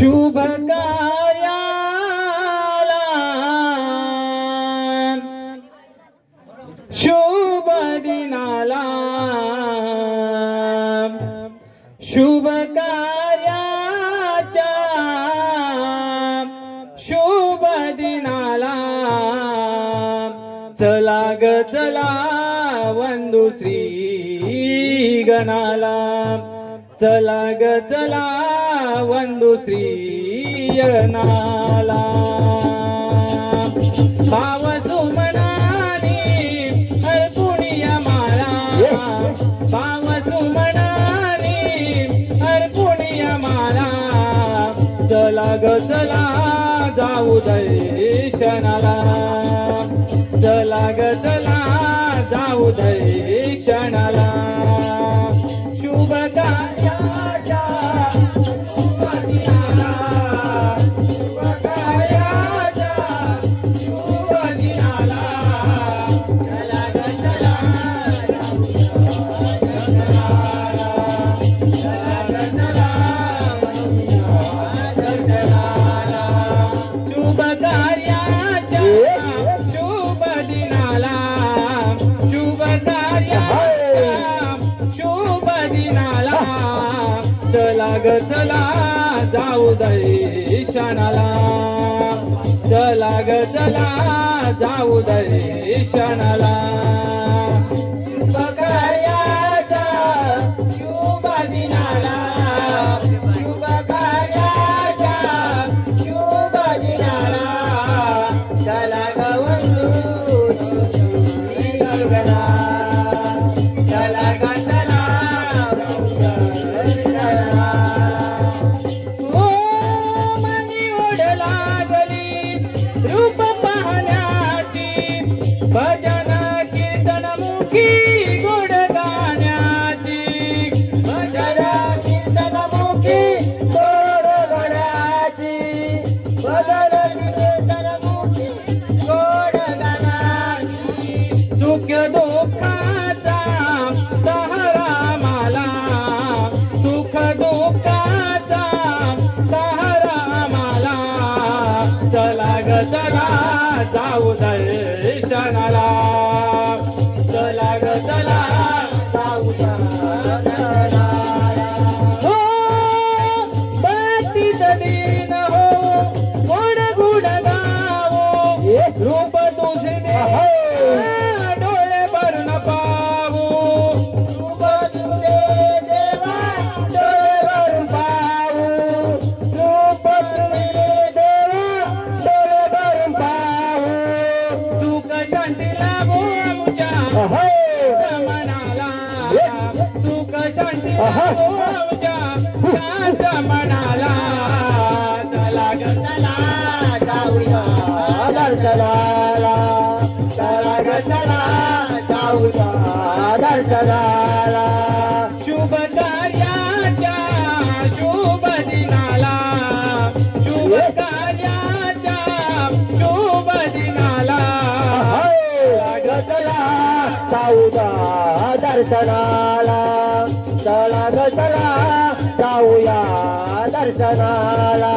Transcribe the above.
शुभ कार्याला शुभ दिनाला शुभ कार्याच्या शुभ दिनाला चला ग चला वंदू श्री गणाला चला ग चला वंदू श्री गणाला भाव सुमनानी अर्पुणिया माळा भाव सुमनानी अर्पुणिया माळा चला ग चला जाऊ दर्शनाला चला ग चला जाऊ दर्शनाला शुभ कार्याच्या शुभ दिनाला शुभ कार्याच्या शुभ दिनाला चला ग चला चला ग चला दर्शनाला शुभ कार्याच्या शुभ दिनाला शुभ कार्याच्या शुभ दिनाला चला ग चला जाऊ दर्शनाला चला ग चला जाऊ दर्शनाला शुभ कार्याच्या शुभ दिनाला शुभ कार्याच्या शुभ दिनाला चला ग वंदू गणा चला ग चला रूप पाहण्याची भजन कीर्तनमुखी गोड गाण्याची भजन कीर्तनमुखी गोड गाण्याची भजन कीर्तनमुखी गोड गाण्याची सुख दुःखाचा सहारा माला सुख दुःखाचा सहारा माला चला ग चला जाऊ दर्शनाला चला ग चला जाऊ दर्शनाला हो भक्तीच दिन हो गोड गुड गावो रूप तुझे डोळे भरून पाहू रूप तुझे देवा डोळे भरून पाहू रूप तुझे देवा डोळे भरून पाहू सुख शांती लाभो आमच्या मनाला सुख शांती लाभो आमच्या शांत मनाला चला ग चला जाऊया दर्शनाला चला ग चला जाऊया दर्शनाला शुभ कार्याच्या शुभ दिनाला शुभ कार्याच्या शुभ दिनाला चला ग चला जाऊया दर्शनाला चला ग चला जाऊया दर्शनाला